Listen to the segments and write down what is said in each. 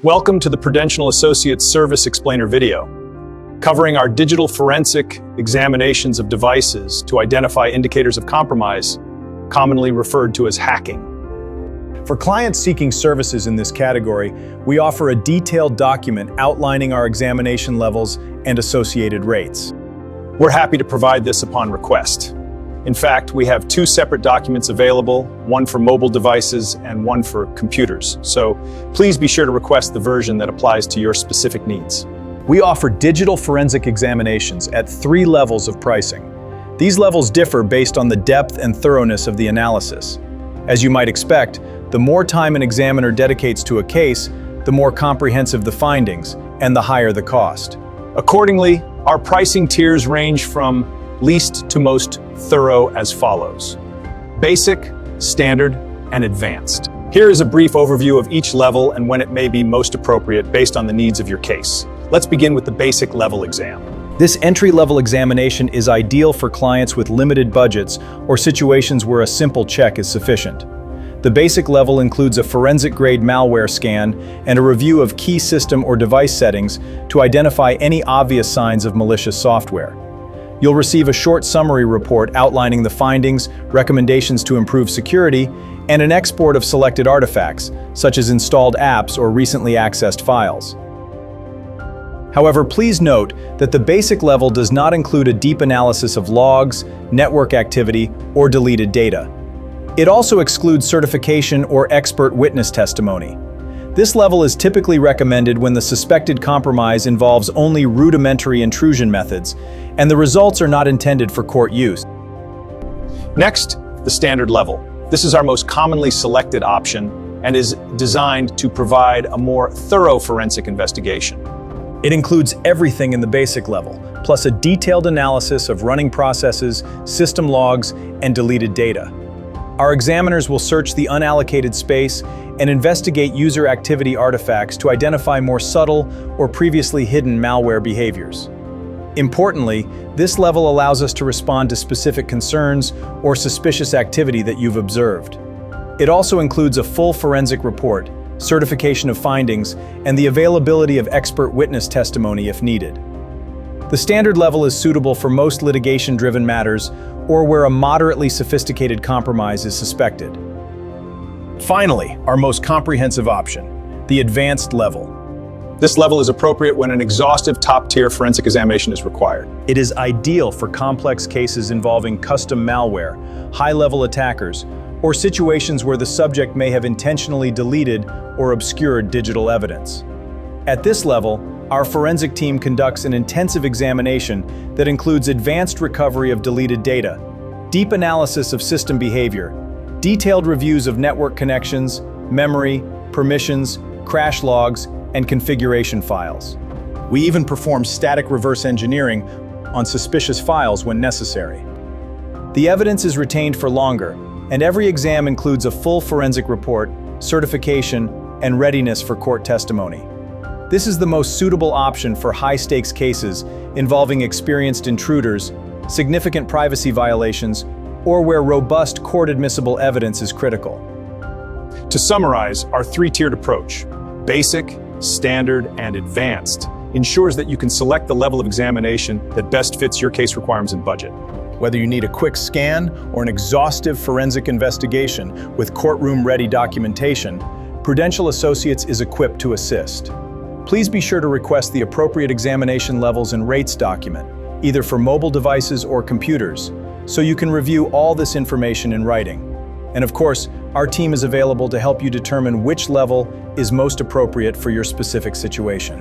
Welcome to the Prudential Associates Service Explainer video, covering our digital forensic examinations of devices to identify indicators of compromise, commonly referred to as hacking. For clients seeking services in this category, we offer a detailed document outlining our examination levels and associated rates. We're happy to provide this upon request. In fact, we have two separate documents available, one for mobile devices and one for computers. So please be sure to request the version that applies to your specific needs. We offer digital forensic examinations at 3 levels of pricing. These levels differ based on the depth and thoroughness of the analysis. As you might expect, the more time an examiner dedicates to a case, the more comprehensive the findings and the higher the cost. Accordingly, our pricing tiers range from least to most thorough as follows: basic, standard, and advanced. Here is a brief overview of each level and when it may be most appropriate based on the needs of your case. Let's begin with the basic level exam. This entry-level examination is ideal for clients with limited budgets or situations where a simple check is sufficient. The basic level includes a forensic-grade malware scan and a review of key system or device settings to identify any obvious signs of malicious software. You'll receive a short summary report outlining the findings, recommendations to improve security, and an export of selected artifacts, such as installed apps or recently accessed files. However, please note that the basic level does not include a deep analysis of logs, network activity, or deleted data. It also excludes certification or expert witness testimony. This level is typically recommended when the suspected compromise involves only rudimentary intrusion methods, and the results are not intended for court use. Next, the standard level. This is our most commonly selected option and is designed to provide a more thorough forensic investigation. It includes everything in the basic level, plus a detailed analysis of running processes, system logs, and deleted data. Our examiners will search the unallocated space and investigate user activity artifacts to identify more subtle or previously hidden malware behaviors. Importantly, this level allows us to respond to specific concerns or suspicious activity that you've observed. It also includes a full forensic report, certification of findings, and the availability of expert witness testimony if needed. The standard level is suitable for most litigation-driven matters or where a moderately sophisticated compromise is suspected. Finally, our most comprehensive option, the advanced level. This level is appropriate when an exhaustive top-tier forensic examination is required. It is ideal for complex cases involving custom malware, high-level attackers, or situations where the subject may have intentionally deleted or obscured digital evidence. At this level, our forensic team conducts an intensive examination that includes advanced recovery of deleted data, deep analysis of system behavior, detailed reviews of network connections, memory, permissions, crash logs, and configuration files. We even perform static reverse engineering on suspicious files when necessary. The evidence is retained for longer, and every exam includes a full forensic report, certification, and readiness for court testimony. This is the most suitable option for high-stakes cases involving experienced intruders, significant privacy violations, or where robust court-admissible evidence is critical. To summarize, our 3-tiered approach, basic, standard, and advanced, ensures that you can select the level of examination that best fits your case requirements and budget. Whether you need a quick scan or an exhaustive forensic investigation with courtroom-ready documentation, Prudential Associates is equipped to assist. Please be sure to request the appropriate examination levels and rates document, either for mobile devices or computers, so you can review all this information in writing. And of course, our team is available to help you determine which level is most appropriate for your specific situation.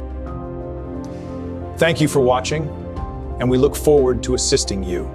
Thank you for watching, and we look forward to assisting you.